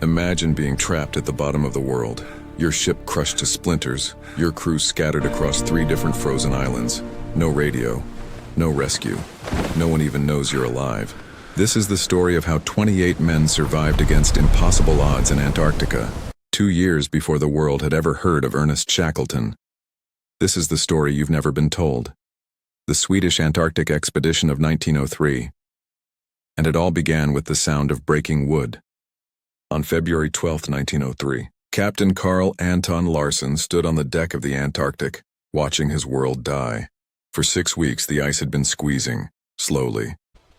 Imagine being trapped at the bottom of the world, your ship crushed to splinters, your crew scattered across 3 different frozen islands. No radio, no rescue, no one even knows you're alive. This is the story of how 28 men survived against impossible odds in Antarctica, 2 years before the world had ever heard of Ernest Shackleton. This is the story you've never been told. The Swedish Antarctic expedition of 1903. And it all began with the sound of breaking wood. On February 12, 1903, Captain Carl Anton Larsen stood on the deck of the Antarctic, watching his world die. For 6 weeks, the ice had been squeezing, slowly,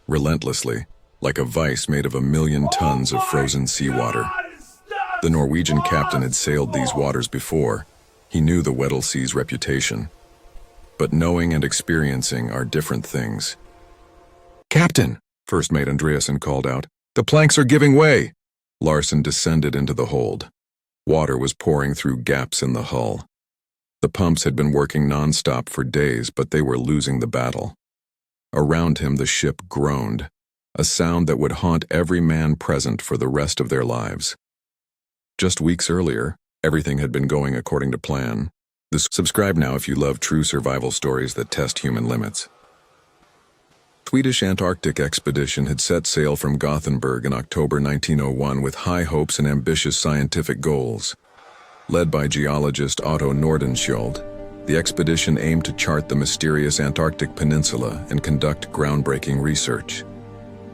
relentlessly, like a vice made of 1,000,000 tons of frozen seawater. The Norwegian captain had sailed these waters before. He knew the Weddell Sea's reputation. But knowing and experiencing are different things. "Captain," First Mate Andreasen called out, "the planks are giving way!" Larsen descended into the hold. Water was pouring through gaps in the hull. The pumps had been working non-stop for days, but they were losing the battle. Around him the ship groaned, a sound that would haunt every man present for the rest of their lives. Just weeks earlier, everything had been going according to plan. Subscribe now if you love true survival stories that test human limits. Swedish Antarctic expedition had set sail from Gothenburg in October 1901 with high hopes and ambitious scientific goals. Led by geologist Otto Nordenskjöld, the expedition aimed to chart the mysterious Antarctic peninsula and conduct groundbreaking research.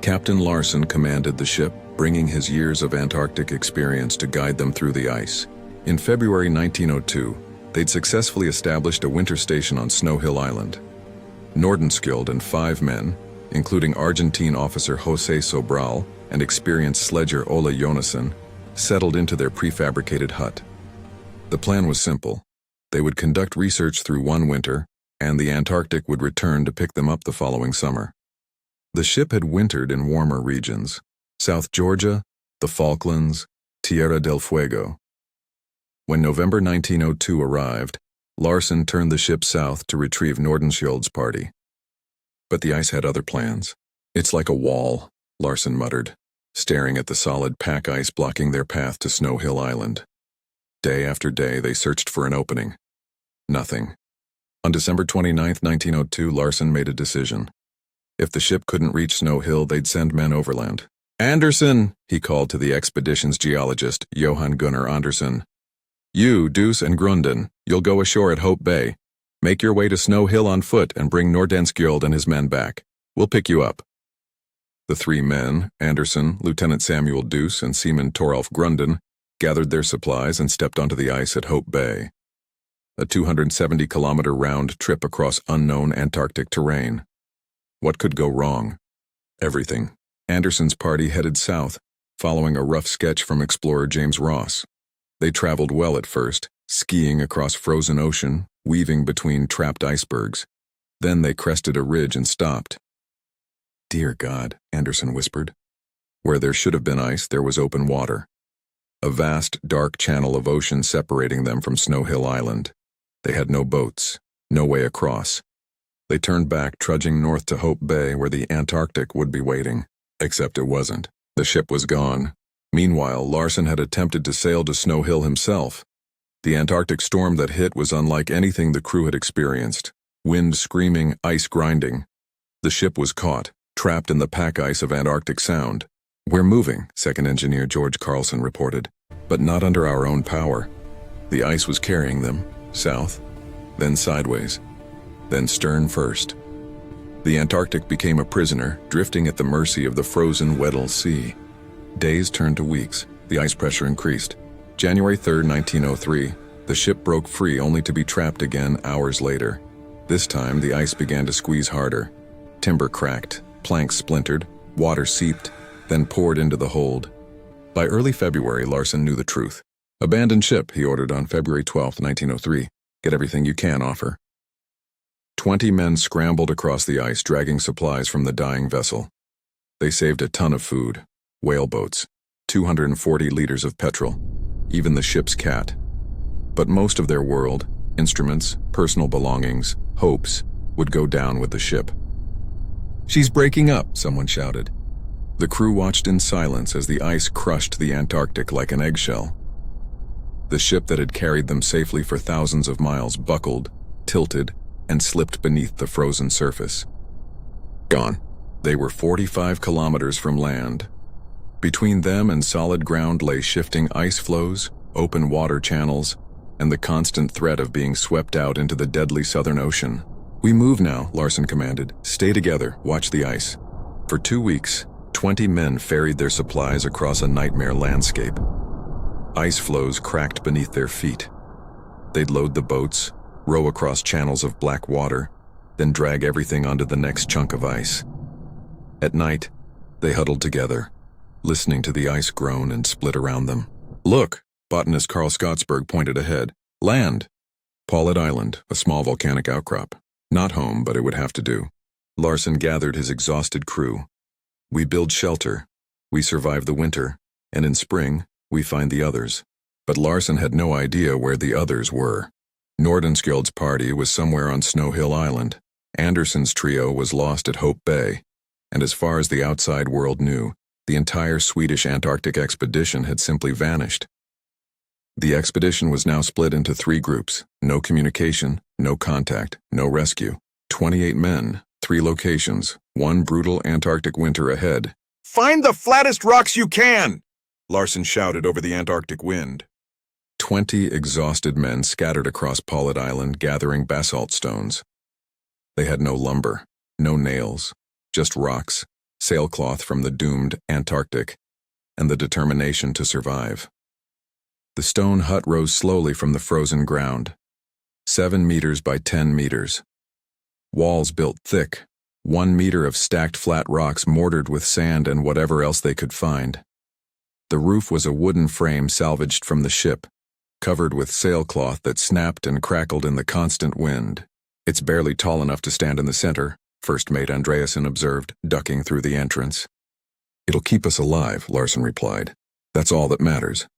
Captain Larsen commanded the ship, bringing his years of Antarctic experience to guide them through the ice. In February 1902, they'd successfully established a winter station on Snow Hill Island. Nordenskjöld and 5 men, including Argentine officer José Sobral and experienced sledger Ola Jonasson, settled into their prefabricated hut. The plan was simple. They would conduct research through one winter, and the Antarctic would return to pick them up the following summer. The ship had wintered in warmer regions: South Georgia, the Falklands, Tierra del Fuego. When November 1902 arrived, Larsen turned the ship south to retrieve Nordenskjöld's party. But the ice had other plans. "It's like a wall," Larsen muttered, staring at the solid pack ice blocking their path to Snow Hill Island. Day after day, they searched for an opening. Nothing. On December 29, 1902, Larsen made a decision. If the ship couldn't reach Snow Hill, they'd send men overland. "Anderson," he called to the expedition's geologist, Johan Gunnar Andersson. "You, Deuce and Grunden, you'll go ashore at Hope Bay. Make your way to Snow Hill on foot and bring Nordenskjöld and his men back. We'll pick you up." The 3 men, Andersson, Lieutenant Samuel Deuce, and Seaman Toralf Grunden, gathered their supplies and stepped onto the ice at Hope Bay. A 270-kilometer round trip across unknown Antarctic terrain. What could go wrong? Everything. Anderson's party headed south, following a rough sketch from explorer James Ross. They traveled well at first, skiing across frozen ocean, weaving between trapped icebergs. Then they crested a ridge and stopped. "Dear God," Anderson whispered. Where there should have been ice, there was open water. A vast, dark channel of ocean separating them from Snow Hill Island. They had no boats, no way across. They turned back, trudging north to Hope Bay, where the Antarctic would be waiting. Except it wasn't. The ship was gone. Meanwhile, Larsen had attempted to sail to Snow Hill himself. The Antarctic storm that hit was unlike anything the crew had experienced. Wind screaming, ice grinding. The ship was caught, trapped in the pack ice of Antarctic Sound. "We're moving," Second Engineer George Carlson reported, "but not under our own power." The ice was carrying them, south, then sideways, then stern first. The Antarctic became a prisoner, drifting at the mercy of the frozen Weddell Sea. Days turned to weeks. The ice pressure increased. January 3, 1903, the ship broke free only to be trapped again hours later. This time, the ice began to squeeze harder. Timber cracked, planks splintered, water seeped, then poured into the hold. By early February, Larsen knew the truth. "Abandon ship," he ordered on February 12, 1903. "Get everything you can off her." 20 men scrambled across the ice, dragging supplies from the dying vessel. They saved a ton of food, whaleboats, 240 liters of petrol, even the ship's cat. But most of their world, instruments, personal belongings, hopes, would go down with the ship. "She's breaking up," someone shouted. The crew watched in silence as the ice crushed the Antarctic like an eggshell. The ship that had carried them safely for thousands of miles buckled, tilted, and slipped beneath the frozen surface. Gone. They were 45 kilometers from land. Between them and solid ground lay shifting ice floes, open water channels, and the constant threat of being swept out into the deadly Southern Ocean. "We move now," Larson commanded. "Stay together, watch the ice." For 2 weeks, 20 men ferried their supplies across a nightmare landscape. Ice floes cracked beneath their feet. They'd load the boats, row across channels of black water, then drag everything onto the next chunk of ice. At night, they huddled together, listening to the ice groan and split around them. "Look," botanist Carl Scottsberg pointed ahead. "Land." Paulet Island, a small volcanic outcrop. Not home, but it would have to do. Larson gathered his exhausted crew. "We build shelter. We survive the winter, and in spring, we find the others." But Larson had no idea where the others were. Nordenskjöld's party was somewhere on Snow Hill Island. Anderson's trio was lost at Hope Bay. And as far as the outside world knew, the entire Swedish Antarctic expedition had simply vanished. The expedition was now split into 3 groups. No communication, no contact, no rescue. 28 men, 3 locations, 1 brutal Antarctic winter ahead. "Find the flattest rocks you can!" Larson shouted over the Antarctic wind. 20 exhausted men scattered across Paulet Island gathering basalt stones. They had no lumber, no nails, just rocks, sailcloth from the doomed Antarctic, and the determination to survive. The stone hut rose slowly from the frozen ground, 7 meters by 10 meters. Walls built thick, 1 meter of stacked flat rocks mortared with sand and whatever else they could find. The roof was a wooden frame salvaged from the ship, covered with sailcloth that snapped and crackled in the constant wind. "It's barely tall enough to stand in the center," First Mate Andreasen observed, ducking through the entrance. "It'll keep us alive," Larson replied. "That's all that matters."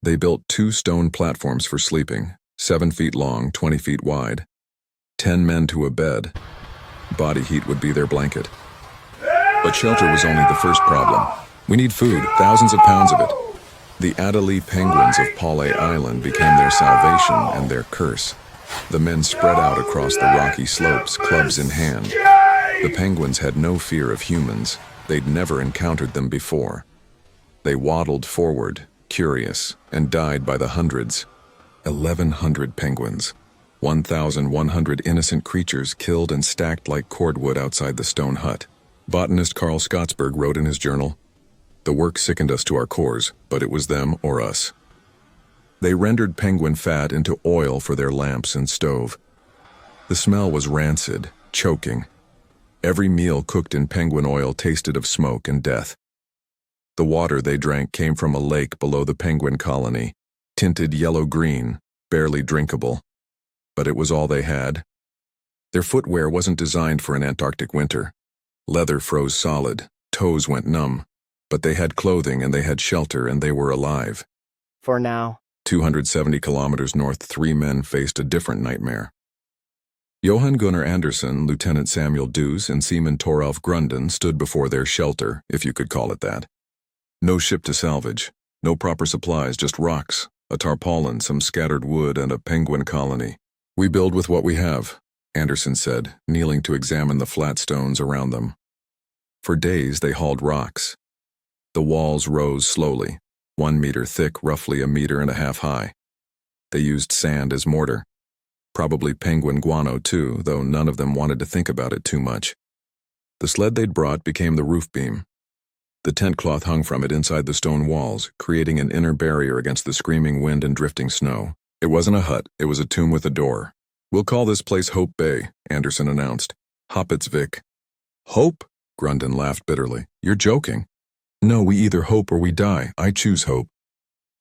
They built 2 stone platforms for sleeping, 7 feet long, 20 feet wide. 10 men to a bed. Body heat would be their blanket. But shelter was only the first problem. "We need food, thousands of pounds of it." The Adelie penguins of Paulet Island became their salvation and their curse. The men spread out across the rocky slopes, clubs in hand. The penguins had no fear of humans. They'd never encountered them before. They waddled forward, curious, and died by the hundreds. 1,100 penguins. 1,100 innocent creatures killed and stacked like cordwood outside the stone hut. Botanist Carl Scottsberg wrote in his journal, "The work sickened us to our cores, but it was them or us." They rendered penguin fat into oil for their lamps and stove. The smell was rancid, choking. Every meal cooked in penguin oil tasted of smoke and death. The water they drank came from a lake below the penguin colony, tinted yellow-green, barely drinkable. But it was all they had. Their footwear wasn't designed for an Antarctic winter. Leather froze solid, toes went numb. But they had clothing and they had shelter and they were alive. For now. 270 kilometers north, 3 men faced a different nightmare. Johan Gunnar Andersson, Lieutenant Samuel Dews, and Seaman Toralf Grunden stood before their shelter, if you could call it that. No ship to salvage, no proper supplies, just rocks, a tarpaulin, some scattered wood, and a penguin colony. "We build with what we have," Andersson said, kneeling to examine the flat stones around them. For days they hauled rocks. The walls rose slowly, 1 meter thick, roughly 1.5 meters high. They used sand as mortar. Probably penguin guano too, though none of them wanted to think about it too much. The sled they'd brought became the roof beam. The tent cloth hung from it inside the stone walls, creating an inner barrier against the screaming wind and drifting snow. It wasn't a hut, it was a tomb with a door. "We'll call this place Hope Bay," Andersson announced. "Hoppetsvik." "Hope?" Grunden laughed bitterly. "You're joking." "No, we either hope or we die. I choose hope."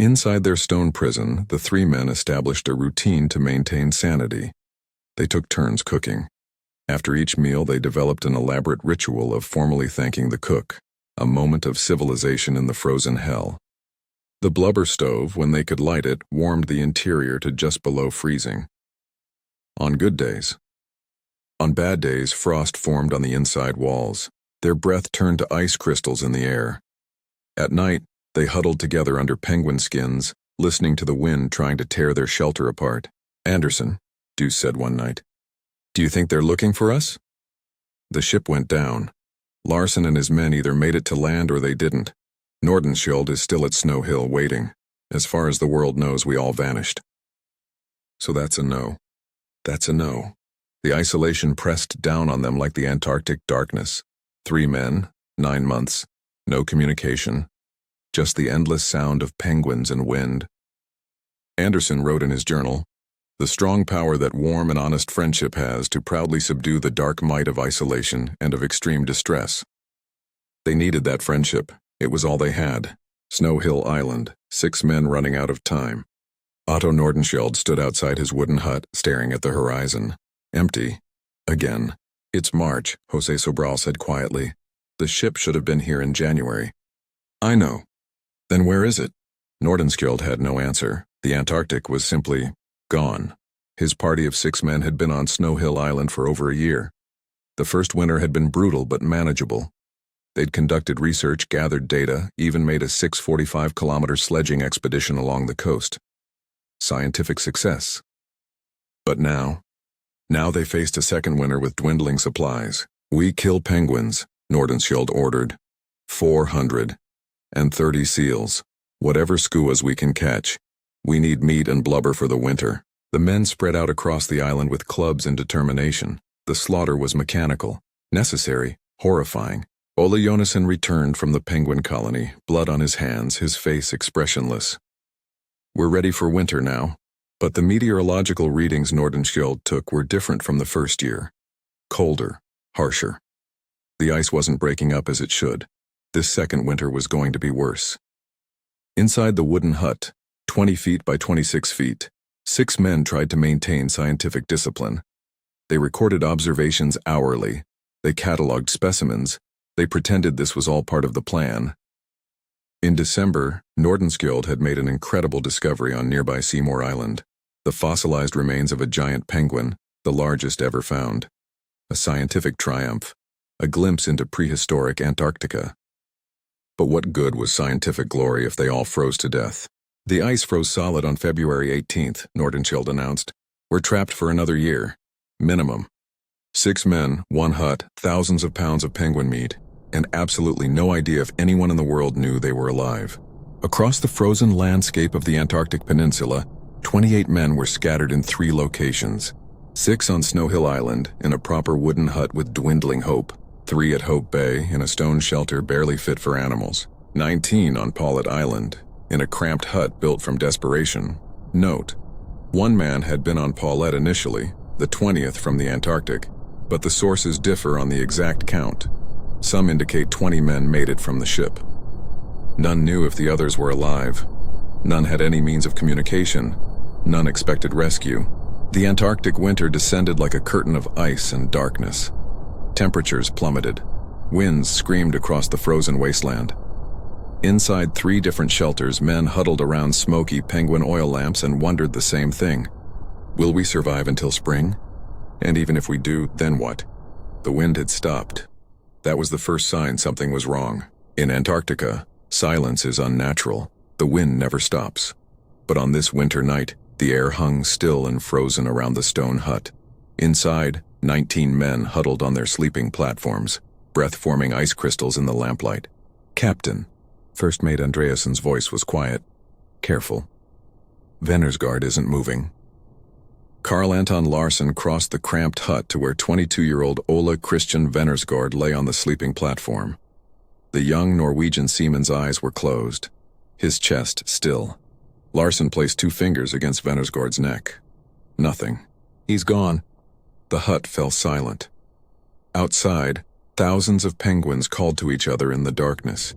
Inside their stone prison, the 3 men established a routine to maintain sanity. They took turns cooking. After each meal, they developed an elaborate ritual of formally thanking the cook, a moment of civilization in the frozen hell. The blubber stove, when they could light it, warmed the interior to just below freezing. On good days. On bad days, frost formed on the inside walls. Their breath turned to ice crystals in the air. At night, they huddled together under penguin skins, listening to the wind trying to tear their shelter apart. "Anderson," Deuce said one night, "do you think they're looking for us?" The ship went down. Larson and his men either made it to land or they didn't. Nordenskjöld is still at Snow Hill waiting. As far as the world knows, we all vanished. So that's a no. That's a no. The isolation pressed down on them like the Antarctic darkness. 3 men, 9 months, no communication, just the endless sound of penguins and wind. Anderson wrote in his journal, "The strong power that warm and honest friendship has to proudly subdue the dark might of isolation and of extreme distress." They needed that friendship. It was all they had. Snow Hill Island, 6 men running out of time. Otto Nordenskjöld stood outside his wooden hut, staring at the horizon. Empty. Again. "It's March," Jose Sobral said quietly. "The ship should have been here in January." "I know." "Then where is it?" Nordenskjöld had no answer. The Antarctic was simply gone. His party of 6 men had been on Snow Hill Island for over a year. The first winter had been brutal but manageable. They'd conducted research, gathered data, even made a 645-kilometer sledging expedition along the coast. Scientific success. But now they faced a second winter with dwindling supplies. "We kill penguins," Nordenskjöld ordered. 430 seals. Whatever skuas we can catch. We need meat and blubber for the winter. The men spread out across the island with clubs and determination. The slaughter was mechanical, necessary, horrifying. Ole Jonasson returned from the penguin colony, blood on his hands, his face expressionless. "We're ready for winter now." But the meteorological readings Nordenskjöld took were different from the first year. Colder, harsher. The ice wasn't breaking up as it should. This second winter was going to be worse. Inside the wooden hut, 20 feet by 26 feet, 6 men tried to maintain scientific discipline. They recorded observations hourly. They cataloged specimens. They pretended this was all part of the plan. In December, Nordenskjöld had made an incredible discovery on nearby Seymour Island. The fossilized remains of a giant penguin, the largest ever found. A scientific triumph, a glimpse into prehistoric Antarctica. But what good was scientific glory if they all froze to death? "The ice froze solid on February 18th, Nordenskjöld announced. "We're trapped for another year. Minimum. 6 men, 1 hut, thousands of pounds of penguin meat, and absolutely no idea if anyone in the world knew they were alive." Across the frozen landscape of the Antarctic Peninsula, 28 men were scattered in 3 locations. 6 on Snow Hill Island, in a proper wooden hut with dwindling hope. 3 at Hope Bay, in a stone shelter barely fit for animals. 19 on Paulet Island, in a cramped hut built from desperation. Note: 1 man had been on Paulet initially, the 20th from the Antarctic, but the sources differ on the exact count. Some indicate 20 men made it from the ship. None knew if the others were alive. None had any means of communication. None expected rescue. The Antarctic winter descended like a curtain of ice and darkness. Temperatures plummeted. Winds screamed across the frozen wasteland. Inside 3 different shelters, men huddled around smoky penguin oil lamps and wondered the same thing. Will we survive until spring? And even if we do, then what? The wind had stopped. That was the first sign something was wrong. In Antarctica, silence is unnatural. The wind never stops. But on this winter night, the air hung still and frozen around the stone hut. Inside, 19 men huddled on their sleeping platforms, breath-forming ice crystals in the lamplight. "Captain," First Mate Andreasson's voice was quiet. "Careful. Venersgaard isn't moving." Carl Anton Larsen crossed the cramped hut to where 22-year-old Ole Christian Venersgaard lay on the sleeping platform. The young Norwegian seaman's eyes were closed, his chest still. Larsen placed 2 fingers against Venersgaard's neck. Nothing. "He's gone." The hut fell silent. Outside, thousands of penguins called to each other in the darkness.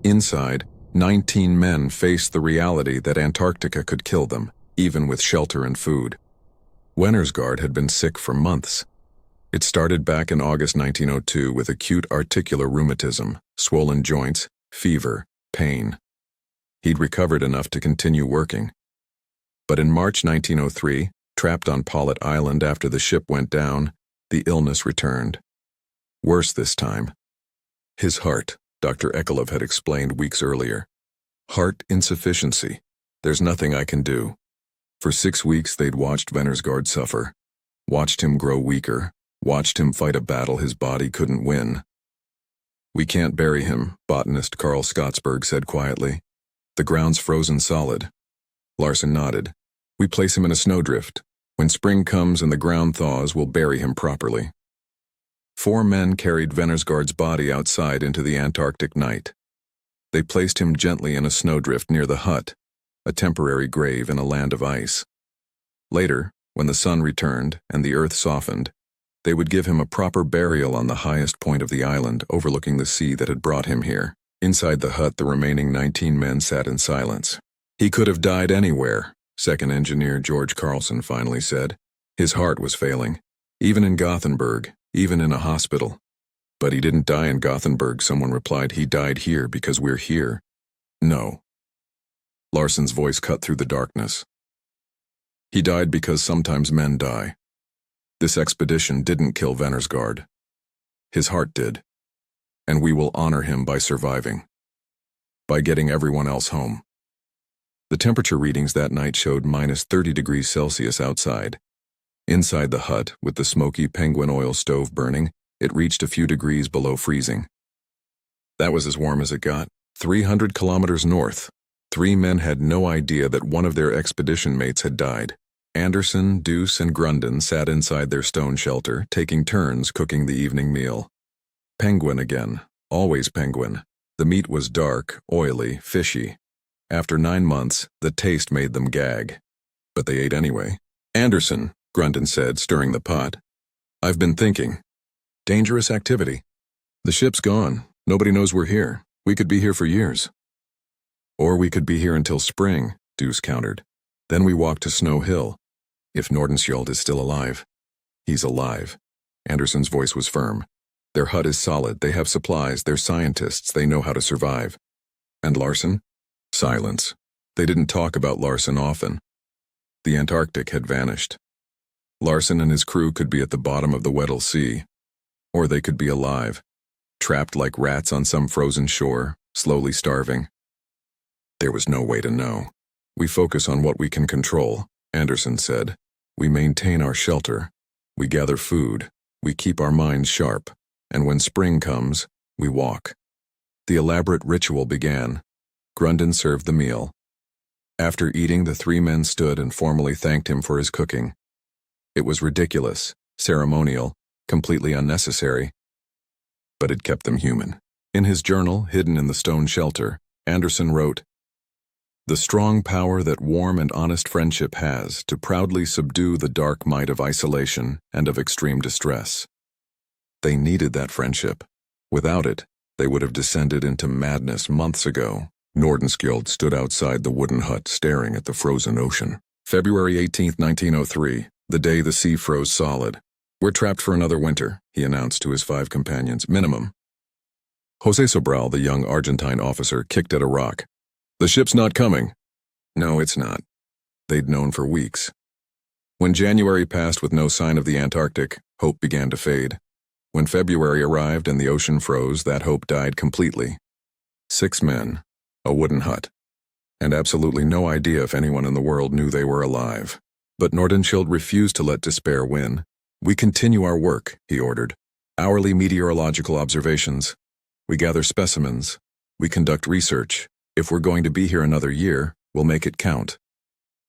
Inside, 19 men faced the reality that Antarctica could kill them, even with shelter and food. Venersgaard had been sick for months. It started back in August 1902 with acute articular rheumatism, swollen joints, fever, pain. He'd recovered enough to continue working. But in March 1903, trapped on Paulet Island after the ship went down, the illness returned. Worse this time, His heart, Dr. Ekelov had explained weeks earlier. Heart insufficiency. There's nothing I can do. For 6 weeks they'd watched Venersgaard suffer. Watched him grow weaker. Watched him fight a battle his body couldn't win. We can't bury him, botanist Carl Scottsberg said quietly. The ground's frozen solid. Larson nodded. We place him in a snowdrift. When spring comes and the ground thaws, we'll bury him properly. 4 men carried Venersgaard's body outside into the Antarctic night. They placed him gently in a snowdrift near the hut, a temporary grave in a land of ice. Later, when the sun returned and the earth softened, they would give him a proper burial on the highest point of the island overlooking the sea that had brought him here. Inside the hut, the remaining 19 men sat in silence. He could have died anywhere, second engineer George Carlson finally said. His heart was failing, even in Gothenburg, even in a hospital. But he didn't die in Gothenburg, someone replied. He died here because we're here. No. Larson's voice cut through the darkness. He died because sometimes men die. This expedition didn't kill Venersgaard. His heart did. And we will honor him by surviving. By getting everyone else home. The temperature readings that night showed minus 30 degrees Celsius outside. Inside the hut, with the smoky penguin oil stove burning, it reached a few degrees below freezing. That was as warm as it got. 300 kilometers north. 3 men had no idea that one of their expedition mates had died. Anderson, Deuce, and Grunden sat inside their stone shelter, taking turns cooking the evening meal. Penguin again. Always penguin. The meat was dark, oily, fishy. After 9 months, the taste made them gag. But they ate anyway. Anderson, Grunden said, stirring the pot. I've been thinking. Dangerous activity. The ship's gone. Nobody knows we're here. We could be here for years. Or we could be here until spring, Deuce countered. Then we walk to Snow Hill. If Nordenskjöld is still alive. He's alive. Anderson's voice was firm. Their hut is solid. They have supplies. They're scientists. They know how to survive. And Larson? Silence. They didn't talk about Larson often. The Antarctic had vanished. Larson and his crew could be at the bottom of the Weddell Sea. Or they could be alive, trapped like rats on some frozen shore, slowly starving. There was no way to know. We focus on what we can control, Anderson said. We maintain our shelter. We gather food. We keep our minds sharp. And when spring comes, we walk. The elaborate ritual began. Grunden served the meal. After eating, the 3 men stood and formally thanked him for his cooking. It was ridiculous, ceremonial, completely unnecessary, but it kept them human. In his journal, hidden in the stone shelter, Anderson wrote, "The strong power that warm and honest friendship has to proudly subdue the dark might of isolation and of extreme distress. They needed that friendship. Without it, they would have descended into madness months ago." Nordenskjöld stood outside the wooden hut staring at the frozen ocean. February 18, 1903, the day the sea froze solid. "We're trapped for another winter," he announced to his 5 companions, minimum. José Sobral, the young Argentine officer, kicked at a rock. "The ship's not coming." "No, it's not." They'd known for weeks. When January passed with no sign of the Antarctic, hope began to fade. When February arrived and the ocean froze, that hope died completely. 6 men, a wooden hut, and absolutely no idea if anyone in the world knew they were alive. But Nordenskjöld refused to let despair win. "We continue our work," he ordered. "Hourly meteorological observations. We gather specimens. We conduct research. If we're going to be here another year, we'll make it count."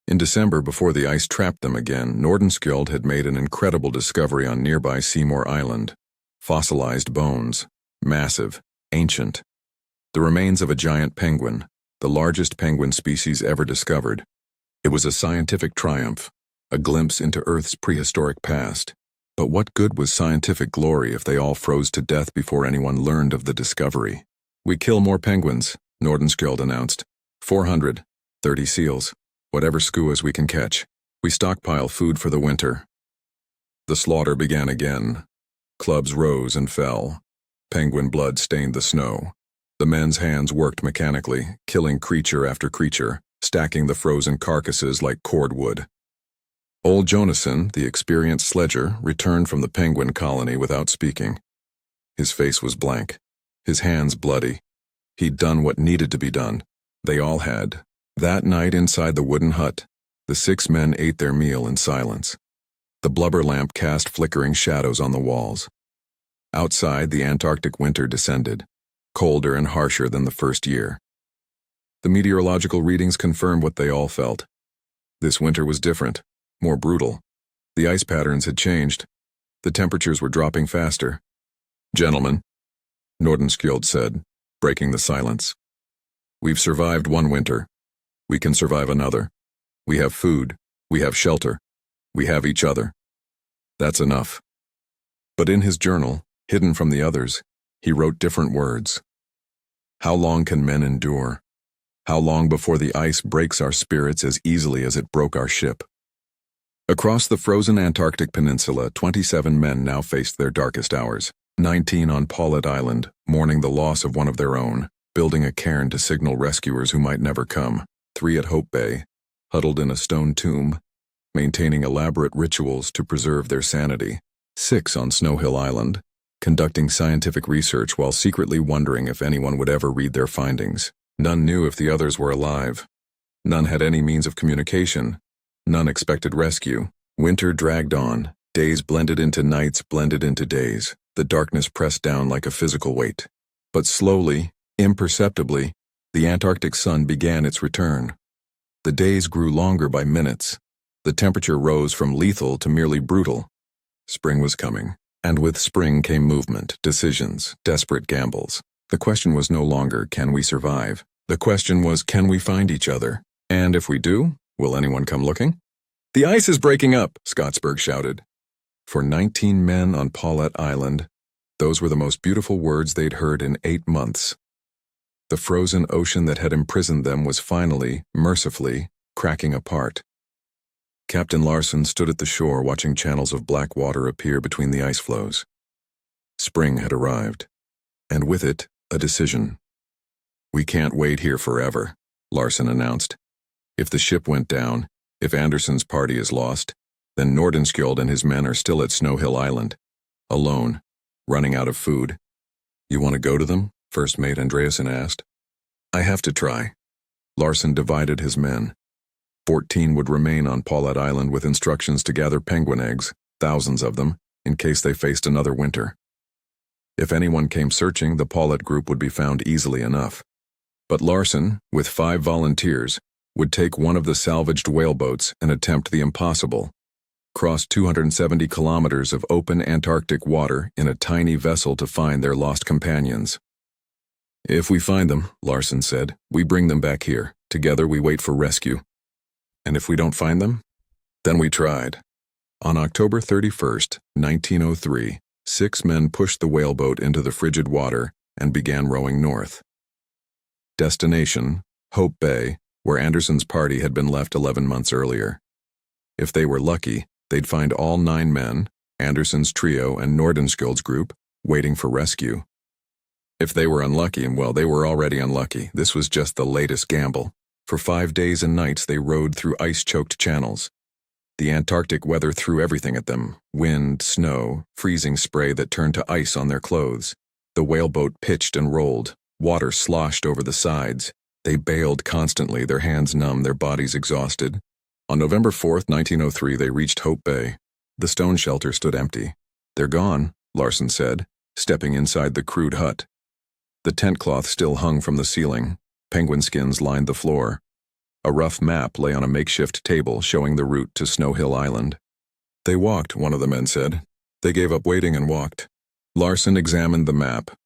In December, before the ice trapped them again, Nordenskjöld had made an incredible discovery on nearby Seymour Island. Fossilized bones. Massive. Ancient. The remains of a giant penguin, the largest penguin species ever discovered. It was a scientific triumph, a glimpse into Earth's prehistoric past. But what good was scientific glory if they all froze to death before anyone learned of the discovery? "We kill more penguins," Nordenskjöld announced. 400, 30 seals, whatever skuas we can catch. We stockpile food for the winter. The slaughter began again. Clubs rose and fell. Penguin blood stained the snow. The men's hands worked mechanically, killing creature after creature, stacking the frozen carcasses like cordwood. Old Jonasson, the experienced sledger, returned from the penguin colony without speaking. His face was blank. his hands bloody. He'd done what needed to be done. They all had. That night inside the wooden hut, the 6 men ate their meal in silence. The blubber lamp cast flickering shadows on the walls. Outside, the Antarctic winter descended, colder and harsher than the first year. The meteorological readings confirmed what they all felt. This winter was different, more brutal. The ice patterns had changed. The temperatures were dropping faster. "Gentlemen," Nordenskjöld said, breaking the silence. "We've survived one winter. We can survive another. We have food. We have shelter. We have each other. That's enough." But in his journal, hidden from the others, he wrote different words. "How long can men endure? How long before the ice breaks our spirits as easily as it broke our ship?" Across the frozen Antarctic peninsula, 27 men now faced their darkest hours. 19 on Paulet Island, mourning the loss of one of their own, building a cairn to signal rescuers who might never come. 3 at Hope Bay, huddled in a stone tomb, maintaining elaborate rituals to preserve their sanity. 6 on Snow Hill Island, conducting scientific research while secretly wondering if anyone would ever read their findings. None knew if the others were alive. None had any means of communication. None expected rescue. Winter dragged on. Days blended into nights, blended into days. The darkness pressed down like a physical weight. But slowly, imperceptibly, the Antarctic sun began its return. The days grew longer by minutes. The temperature rose from lethal to merely brutal. Spring was coming, and with spring came movement, decisions, desperate gambles. The question was no longer, can we survive? The question was, can we find each other? And if we do, will anyone come looking? "The ice is breaking up," Scottsberg shouted. For 19 men on Paulet Island, those were the most beautiful words they'd heard in 8 months. The frozen ocean that had imprisoned them was finally, mercifully, cracking apart. Captain Larson stood at the shore watching channels of black water appear between the ice floes. Spring had arrived, and with it, a decision. "We can't wait here forever," Larson announced. "If the ship went down, if Anderson's party is lost, then Nordenskjöld and his men are still at Snow Hill Island, alone, running out of food. You want to go to them?" First Mate Andreasen asked. "I have to try." Larson divided his men. 14 would remain on Paulet Island with instructions to gather penguin eggs, thousands of them, in case they faced another winter. If anyone came searching, the Paulet group would be found easily enough. But Larson, with 5 volunteers, would take one of the salvaged whaleboats and attempt the impossible. Cross 270 kilometers of open Antarctic water in a tiny vessel to find their lost companions. "If we find them," Larson said, "we bring them back here. Together we wait for rescue. And if we don't find them, then we tried." On October 31st, 1903, 6 men pushed the whaleboat into the frigid water and began rowing north. Destination, Hope Bay, where Anderson's party had been left 11 months earlier. If they were lucky, they'd find all 9 men, Anderson's trio and Nordenskjöld's group, waiting for rescue. If they were unlucky, and well, they were already unlucky, this was just the latest gamble. For 5 days and nights they rowed through ice-choked channels. The Antarctic weather threw everything at them: wind, snow, freezing spray that turned to ice on their clothes. The whaleboat pitched and rolled. Water sloshed over the sides. They bailed constantly, their hands numb, their bodies exhausted. On November 4th, 1903, they reached Hope Bay. The stone shelter stood empty. "They're gone," Larson said, stepping inside the crude hut. The tent cloth still hung from the ceiling. Penguin skins lined the floor. A rough map lay on a makeshift table showing the route to Snow Hill Island. "They walked," one of the men said. "They gave up waiting and walked." Larson examined the map.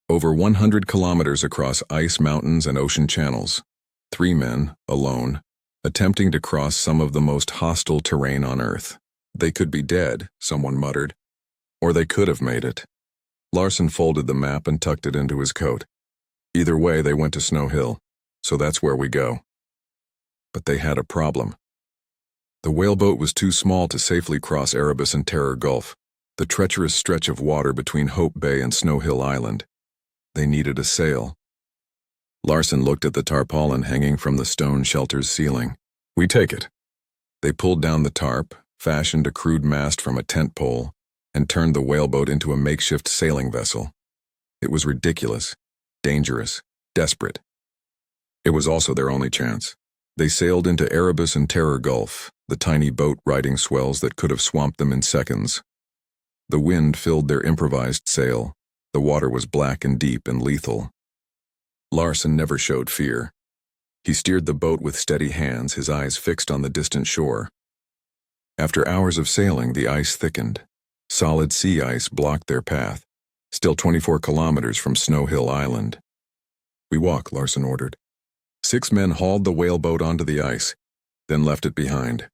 Over 100 kilometers across ice mountains and ocean channels. 3 men, alone, attempting to cross some of the most hostile terrain on Earth. "They could be dead," someone muttered. "Or they could have made it." Larson folded the map and tucked it into his coat. "Either way, they went to Snow Hill, so that's where we go." But they had a problem. The whaleboat was too small to safely cross Erebus and Terror Gulf, the treacherous stretch of water between Hope Bay and Snow Hill Island. They needed a sail. Larson looked at the tarpaulin hanging from the stone shelter's ceiling. "We take it." They pulled down the tarp, fashioned a crude mast from a tent pole, and turned the whaleboat into a makeshift sailing vessel. It was ridiculous, dangerous, desperate. It was also their only chance. They sailed into Erebus and Terror Gulf, the tiny boat riding swells that could have swamped them in seconds. The wind filled their improvised sail. The water was black and deep and lethal. Larson never showed fear. He steered the boat with steady hands, his eyes fixed on the distant shore. After hours of sailing, the ice thickened. Solid sea ice blocked their path, still 24 kilometers from Snow Hill Island. "We walk," Larson ordered. 6 men hauled the whaleboat onto the ice, then left it behind.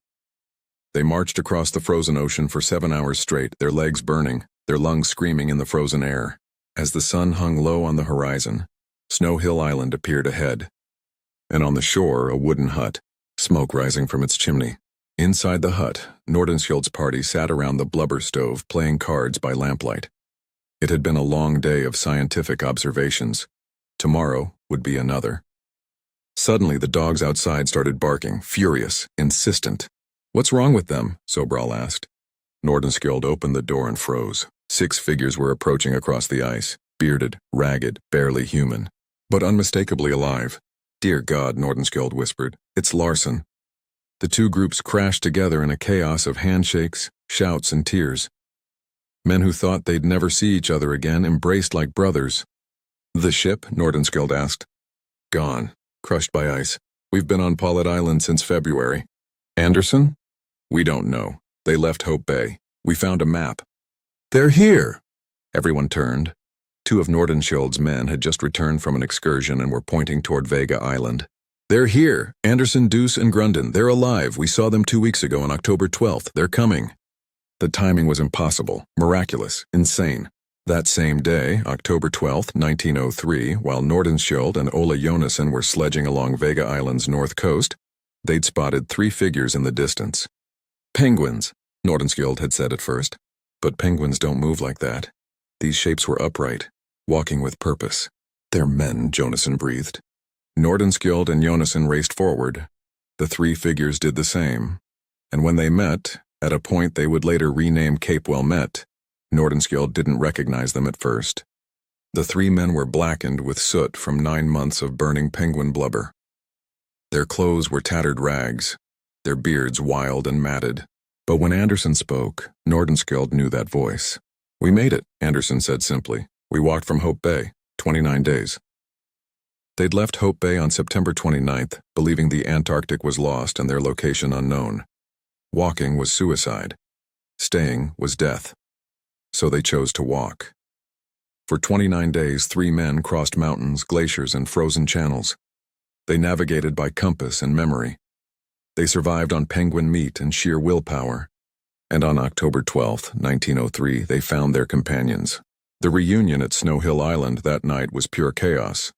They marched across the frozen ocean for 7 hours straight, their legs burning, their lungs screaming in the frozen air. As the sun hung low on the horizon, Snow Hill Island appeared ahead. And on the shore, a wooden hut, smoke rising from its chimney. Inside the hut, Nordenskjöld's party sat around the blubber stove playing cards by lamplight. It had been a long day of scientific observations. Tomorrow would be another. Suddenly, the dogs outside started barking, furious, insistent. "What's wrong with them?" Sobral asked. Nordenskjöld opened the door and froze. 6 figures were approaching across the ice, bearded, ragged, barely human, but unmistakably alive. "Dear God," Nordenskjöld whispered, "it's Larson." The 2 groups crashed together in a chaos of handshakes, shouts, and tears. Men who thought they'd never see each other again embraced like brothers. "The ship?" Nordenskjöld asked. "Gone. Crushed by ice. We've been on Paulet Island since February." "Anderson?" "We don't know. They left Hope Bay. We found a map." "They're here!" Everyone turned. 2 of Nordenskjöld's men had just returned from an excursion and were pointing toward Vega Island. "They're here. Anderson, Deuce, and Grunden. They're alive. We saw them 2 weeks ago on October 12th. They're coming." The timing was impossible, miraculous, insane. That same day, October 12th, 1903, while Nordenskjöld and Ola Jonassen were sledging along Vega Island's north coast, they'd spotted 3 figures in the distance. "Penguins," Nordenskjöld had said at first. But penguins don't move like that. These shapes were upright, walking with purpose. "They're men," Jonassen breathed. Nordenskjöld and Jonassen raced forward. The 3 figures did the same. And when they met, at a point they would later rename Cape Wilmette, Nordenskjöld didn't recognize them at first. The 3 men were blackened with soot from 9 months of burning penguin blubber. Their clothes were tattered rags, their beards wild and matted. But when Anderson spoke, Nordenskjöld knew that voice. "We made it," Anderson said simply. "We walked from Hope Bay, 29 days. They'd left Hope Bay on September 29th, believing the Antarctic was lost and their location unknown. Walking was suicide. Staying was death. So they chose to walk. For 29 days, 3 men crossed mountains, glaciers, and frozen channels. They navigated by compass and memory. They survived on penguin meat and sheer willpower. And on October 12th, 1903, they found their companions. The reunion at Snow Hill Island that night was pure chaos.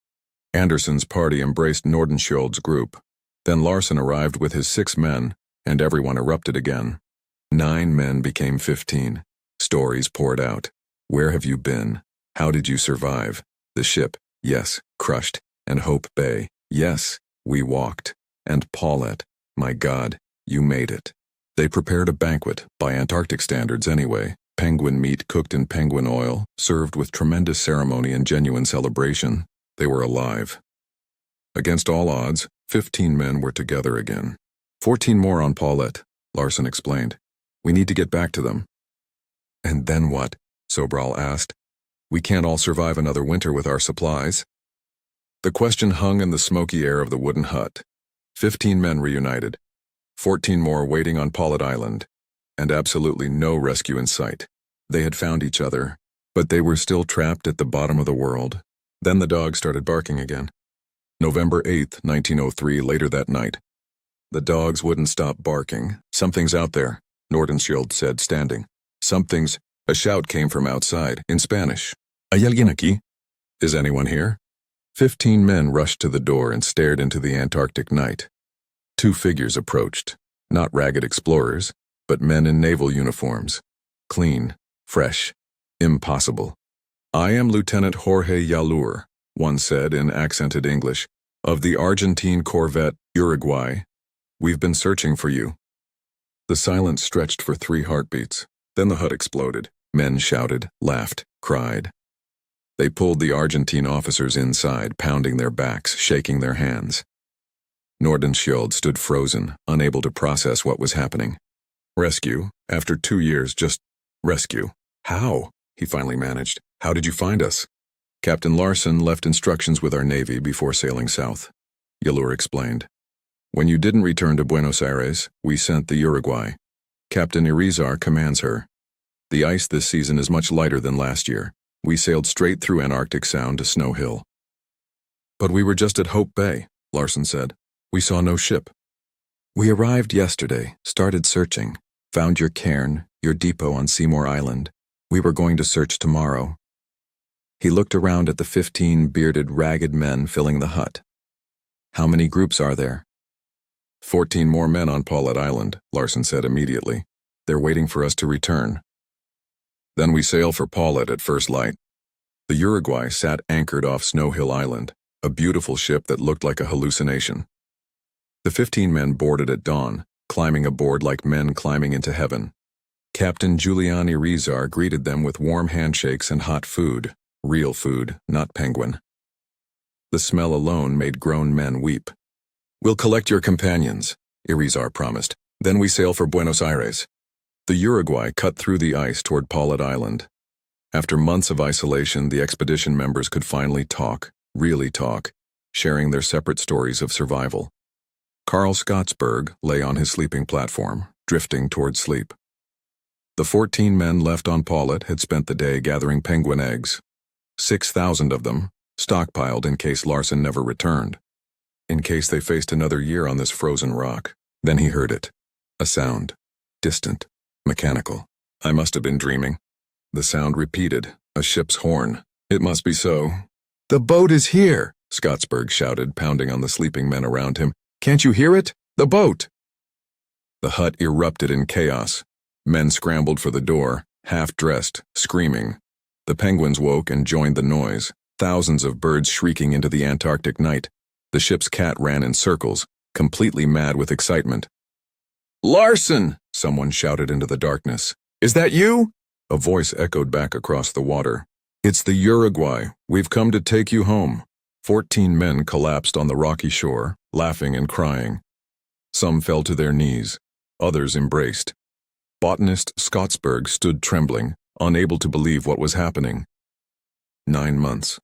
Anderson's party embraced Nordenskjöld's group. Then Larson arrived with his 6 men, and everyone erupted again. 9 men became 15. Stories poured out. Where have you been? How did you survive? The ship, yes, crushed. And Hope Bay, yes, we walked. And Paulet, my God, you made it. They prepared a banquet, by Antarctic standards anyway. Penguin meat cooked in penguin oil, served with tremendous ceremony and genuine celebration. They were alive. Against all odds, 15 men were together again. 14 more on Paulet, Larson explained. We need to get back to them. And then what? Sobral asked. We can't all survive another winter with our supplies. The question hung in the smoky air of the wooden hut. 15 men reunited, 14 more waiting on Paulet Island, and absolutely no rescue in sight. They had found each other, but they were still trapped at the bottom of the world. Then the dog started barking again. November 8th, 1903, later that night. The dogs wouldn't stop barking. Something's out there, Nordenskjöld said, standing. Something's... A shout came from outside, in Spanish. ¿Hay alguien aquí? Is anyone here? 15 men rushed to the door and stared into the Antarctic night. 2 figures approached, not ragged explorers, but men in naval uniforms. Clean, fresh, impossible. I am Lieutenant Jorge Yalur, one said in accented English, of the Argentine corvette Uruguay. We've been searching for you. The silence stretched for 3 heartbeats. Then the hut exploded. Men shouted, laughed, cried. They pulled the Argentine officers inside, pounding their backs, shaking their hands. Nordenskjöld stood frozen, unable to process what was happening. Rescue? After 2 years, just rescue. How? He finally managed. How did you find us? Captain Larsen left instructions with our Navy before sailing south. Yalur explained. When you didn't return to Buenos Aires, we sent the Uruguay. Captain Irizar commands her. The ice this season is much lighter than last year. We sailed straight through Antarctic Sound to Snow Hill. But we were just at Hope Bay, Larsen said. We saw no ship. We arrived yesterday, started searching, found your cairn, your depot on Seymour Island. We were going to search tomorrow. He looked around at the 15 bearded, ragged men filling the hut. How many groups are there? 14 more men on Paulet Island, Larsen said immediately. They're waiting for us to return. Then we sail for Paulet at first light. The Uruguay sat anchored off Snow Hill Island, a beautiful ship that looked like a hallucination. The 15 men boarded at dawn, climbing aboard like men climbing into heaven. Captain Giuliani Rizar greeted them with warm handshakes and hot food, real food, not penguin. The smell alone made grown men weep. We'll collect your companions, Irizar promised. Then we sail for Buenos Aires. The Uruguay cut through the ice toward Paulet Island. After months of isolation, the expedition members could finally talk, really talk, sharing their separate stories of survival. Karl Scottsberg lay on his sleeping platform, drifting toward sleep. The 14 men left on Paulet had spent the day gathering penguin eggs. 6,000 of them, stockpiled in case Larsen never returned. In case they faced another year on this frozen rock. Then he heard it. A sound. Distant. Mechanical. I must have been dreaming. The sound repeated. A ship's horn. It must be so. The boat is here, Scottsberg shouted, pounding on the sleeping men around him. Can't you hear it? The boat! The hut erupted in chaos. Men scrambled for the door, half-dressed, screaming. The penguins woke and joined the noise, thousands of birds shrieking into the Antarctic night. The ship's cat ran in circles, completely mad with excitement. Larsen! Someone shouted into the darkness. Is that you? A voice echoed back across the water. It's the Uruguay. We've come to take you home. 14 men collapsed on the rocky shore, laughing and crying. Some fell to their knees. Others embraced. Botanist Scottsberg stood trembling, unable to believe what was happening. 9 months.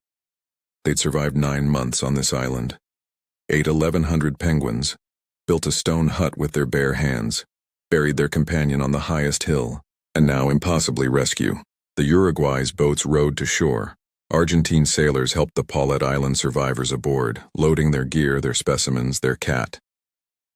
They'd survived 9 months on this island. Ate 1,100 penguins, built a stone hut with their bare hands, buried their companion on the highest hill, and now impossibly rescue. The Uruguay's boats rowed to shore. Argentine sailors helped the Paulet Island survivors aboard, loading their gear, their specimens, their cat.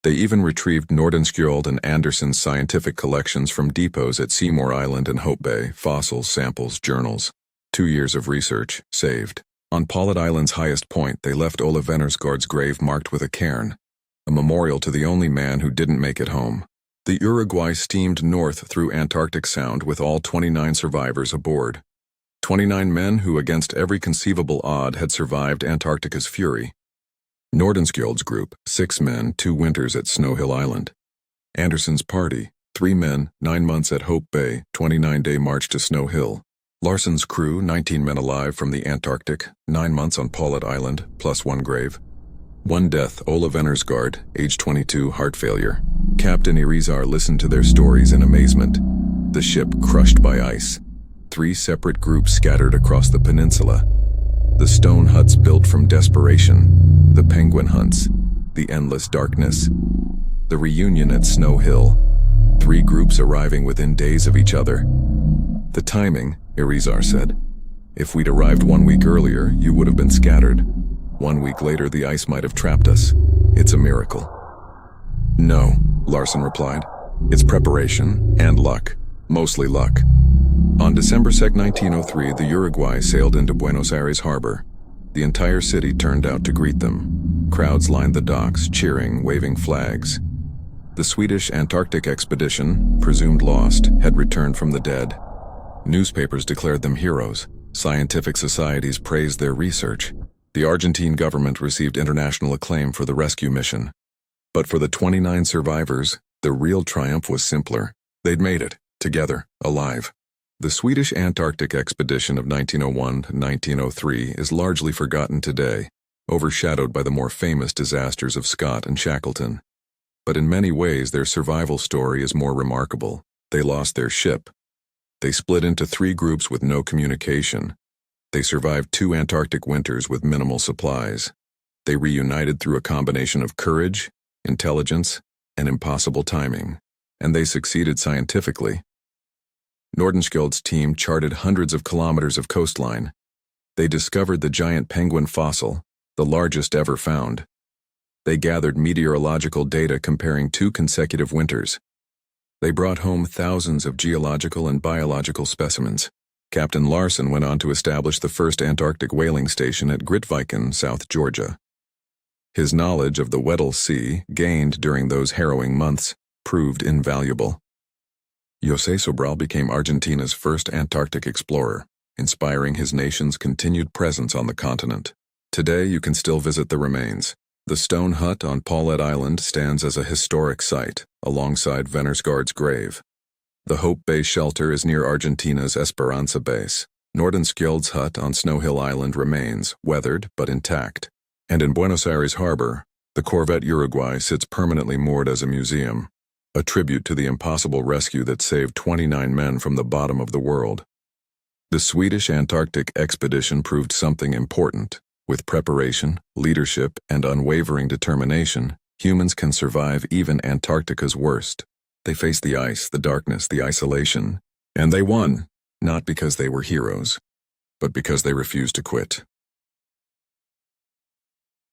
They even retrieved Nordenskjöld and Anderson's scientific collections from depots at Seymour Island and Hope Bay, fossils, samples, journals. 2 years of research, saved. On Paulet Island's highest point, they left Ole Vennersgaard's grave marked with a cairn, a memorial to the only man who didn't make it home. The Uruguay steamed north through Antarctic Sound with all 29 survivors aboard. 29 men who, against every conceivable odd, had survived Antarctica's fury. Nordenskjöld's group, 6 men, 2 winters at Snow Hill Island. Anderson's party, 3 men, 9 months at Hope Bay, 29-day march to Snow Hill. Larsen's crew, 19 men alive from the Antarctic, 9 months on Paulet Island, plus 1 grave. 1 death, Ole Vennersgaard, age 22, heart failure. Captain Irizar listened to their stories in amazement. The ship crushed by ice. 3 separate groups scattered across the peninsula. The stone huts built from desperation. The penguin hunts. The endless darkness. The reunion at Snow Hill. 3 groups arriving within days of each other. The timing, Irizar said. If we'd arrived 1 week earlier, you would have been scattered. 1 week later, the ice might have trapped us. It's a miracle. No, Larsen replied. It's preparation and luck. Mostly luck. On December 2nd, 1903, the Uruguay sailed into Buenos Aires harbor. The entire city turned out to greet them. Crowds lined the docks, cheering, waving flags. The Swedish Antarctic expedition, presumed lost, had returned from the dead. Newspapers declared them heroes. Scientific societies praised their research. The Argentine government received international acclaim for the rescue mission. But for the 29 survivors, the real triumph was simpler. They'd made it, together, alive. The Swedish Antarctic expedition of 1901-1903 is largely forgotten today, overshadowed by the more famous disasters of Scott and Shackleton. But in many ways their survival story is more remarkable. They lost their ship. They split into 3 groups with no communication. They survived 2 Antarctic winters with minimal supplies. They reunited through a combination of courage, intelligence, and impossible timing. And they succeeded scientifically. Nordenskjöld's team charted hundreds of kilometers of coastline. They discovered the giant penguin fossil, the largest ever found. They gathered meteorological data comparing 2 consecutive winters. They brought home thousands of geological and biological specimens. Captain Larsen went on to establish the first Antarctic whaling station at Grytviken, South Georgia. His knowledge of the Weddell Sea, gained during those harrowing months, proved invaluable. José Sobral became Argentina's first Antarctic explorer, inspiring his nation's continued presence on the continent. Today you can still visit the remains. The stone hut on Paulette Island stands as a historic site, alongside Venersgaard's grave. The Hope Bay shelter is near Argentina's Esperanza base. Nordenskjöld's hut on Snow Hill Island remains, weathered but intact. And in Buenos Aires harbor, the corvette Uruguay sits permanently moored as a museum, a tribute to the impossible rescue that saved 29 men from the bottom of the world. The Swedish Antarctic expedition proved something important. With preparation, leadership, and unwavering determination, humans can survive even Antarctica's worst. They faced the ice, the darkness, the isolation, and they won, not because they were heroes, but because they refused to quit.